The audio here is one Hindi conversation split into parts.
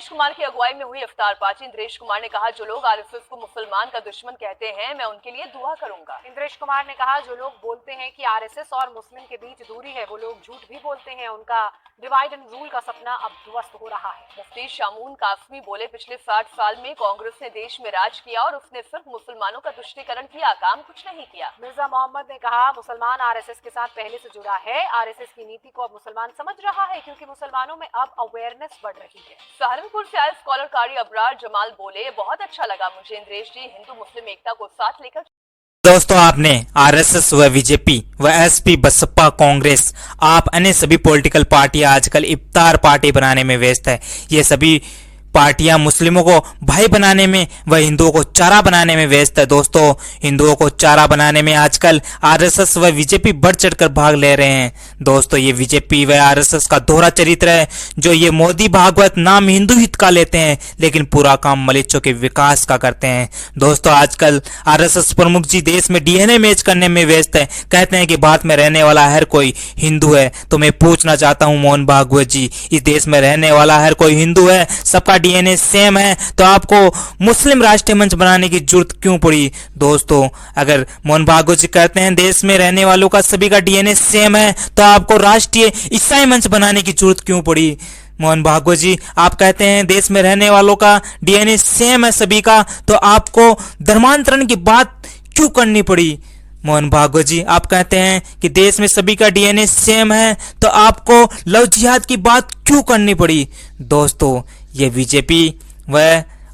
इंद्रेश कुमार की अगुवाई में हुई इफ्तार पार्टी। इंद्रेश कुमार ने कहा, जो लोग आरएसएस को मुसलमान का दुश्मन कहते हैं, मैं उनके लिए दुआ करूंगा। इंद्रेश कुमार ने कहा, जो लोग बोलते हैं कि आरएसएस और मुस्लिम के बीच दूरी है, वो लोग झूठ भी बोलते हैं। उनका डिवाइड एंड रूल का सपना अब ध्वस्त हो रहा है। मुफ्ती शामून कासमी बोले, पिछले 60 साल में कांग्रेस ने देश में राज किया और उसने सिर्फ मुसलमानों का तुष्टीकरण किया, काम कुछ नहीं किया। मिर्जा मोहम्मद ने कहा, मुसलमान आरएसएस के साथ पहले से जुड़ा है। आरएसएस की नीति को अब मुसलमान समझ रहा है, क्योंकि मुसलमानों में अब अवेयरनेस बढ़ रही है। सहारनपुर से आए स्कॉलर कारी अबरार जमाल बोले, बहुत अच्छा लगा मुझे इंद्रेश जी हिंदू मुस्लिम एकता को साथ लेकर। दोस्तों, आपने आरएसएस व बीजेपी व एसपी बसपा कांग्रेस आप अन्य सभी पॉलिटिकल पार्टियां आजकल इफ्तार पार्टी बनाने में व्यस्त है। ये सभी पार्टियां मुस्लिमों को भाई बनाने में व हिंदुओं को चारा बनाने में व्यस्त है। दोस्तों, हिंदुओं को चारा बनाने में आजकल आरएसएस व बीजेपी बढ़ चढ़कर भाग ले रहे हैं। दोस्तों, ये बीजेपी व आरएसएस का दोहरा चरित्र है, जो ये मोदी भागवत नाम हिंदू हित का लेते हैं, लेकिन पूरा काम मलिच्चों के विकास का करते हैं। दोस्तों, आजकल आरएसएस प्रमुख जी देश में डीएनए मैच करने में व्यस्त है। कहते हैं कि भारत में रहने वाला हर कोई हिंदू है। तो मैं पूछना चाहता हूं मोहन भागवत जी, इस देश में रहने वाला हर कोई हिंदू है, सबका डीएनए सेम है, तो आपको मुस्लिम राष्ट्रीय मंच बनाने की जरूरत क्यों पड़ी? दोस्तों, अगर मोहन भागवत जी कहते हैं देश में रहने वालों का सभी का डीएनए सेम है, तो आपको राष्ट्रीय ईसाई मंच बनाने की जरूरत क्यों पड़ी? मोहन भागवत जी, आप कहते हैं देश में रहने वालों का डीएनए सेम है सभी का, तो आपको धर्मांतरण की बात क्यों करनी पड़ी? मोहन भागवत जी, आप कहते हैं कि देश में सभी का डीएनए सेम है, तो आपको लव जिहाद की बात क्यों करनी पड़ी? दोस्तों, ये बीजेपी व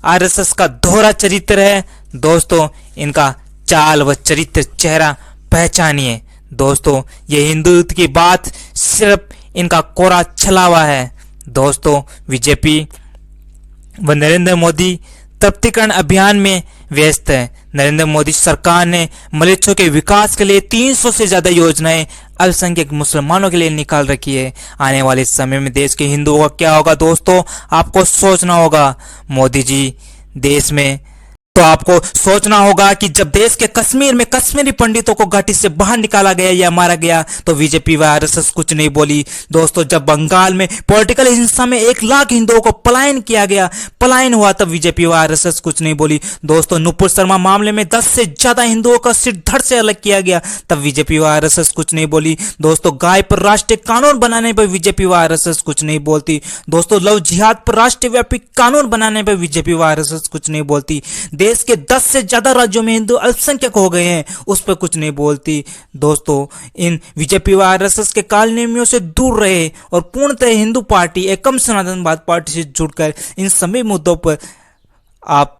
आरएसएस का दोहरा चरित्र है। दोस्तों, इनका चाल व चरित्र चेहरा पहचानिए। दोस्तों, ये हिंदुत्व की बात सिर्फ इनका कोरा छलावा है। दोस्तों, बीजेपी व नरेंद्र मोदी तृप्तिकरण अभियान में व्यस्त है। नरेंद्र मोदी सरकार ने मलिच्चों के विकास के लिए 300 से ज्यादा योजनाएं अल्पसंख्यक मुसलमानों के लिए निकाल रखी है। आने वाले समय में देश के हिंदुओं का क्या होगा? दोस्तों, आपको सोचना होगा। मोदी जी, देश में तो आपको सोचना होगा कि जब देश के कश्मीर में कश्मीरी पंडितों को घाटी से बाहर निकाला गया या मारा गया, तो बीजेपी व आरएसएस कुछ नहीं बोली। दोस्तों, जब बंगाल में पॉलिटिकल हिंसा में 1 लाख हिंदुओं को पलायन किया गया, पलायन हुआ, तब बीजेपी व आरएसएस कुछ नहीं बोली। दोस्तों, नुपुर शर्मा मामले में 10 से ज्यादा हिंदुओं का सिर धड़ से अलग किया गया, तब बीजेपी व आरएसएस कुछ नहीं बोली। दोस्तों, गाय पर राष्ट्रीय कानून बनाने पर बीजेपी व आरएसएस कुछ नहीं बोलती। दोस्तों, लव जिहाद पर राष्ट्रीय व्यापी कानून बनाने पर बीजेपी व आरएसएस कुछ नहीं बोलती। देश के 10 से ज्यादा राज्यों में हिंदू अल्पसंख्यक हो गए हैं, उस पर कुछ नहीं बोलती। दोस्तों, इन बीजेपी व आरएसएस के कालनेमियों से दूर रहे और पूर्णतः हिंदू पार्टी एकम सनातनवाद पार्टी से जुड़कर इन सभी मुद्दों पर आप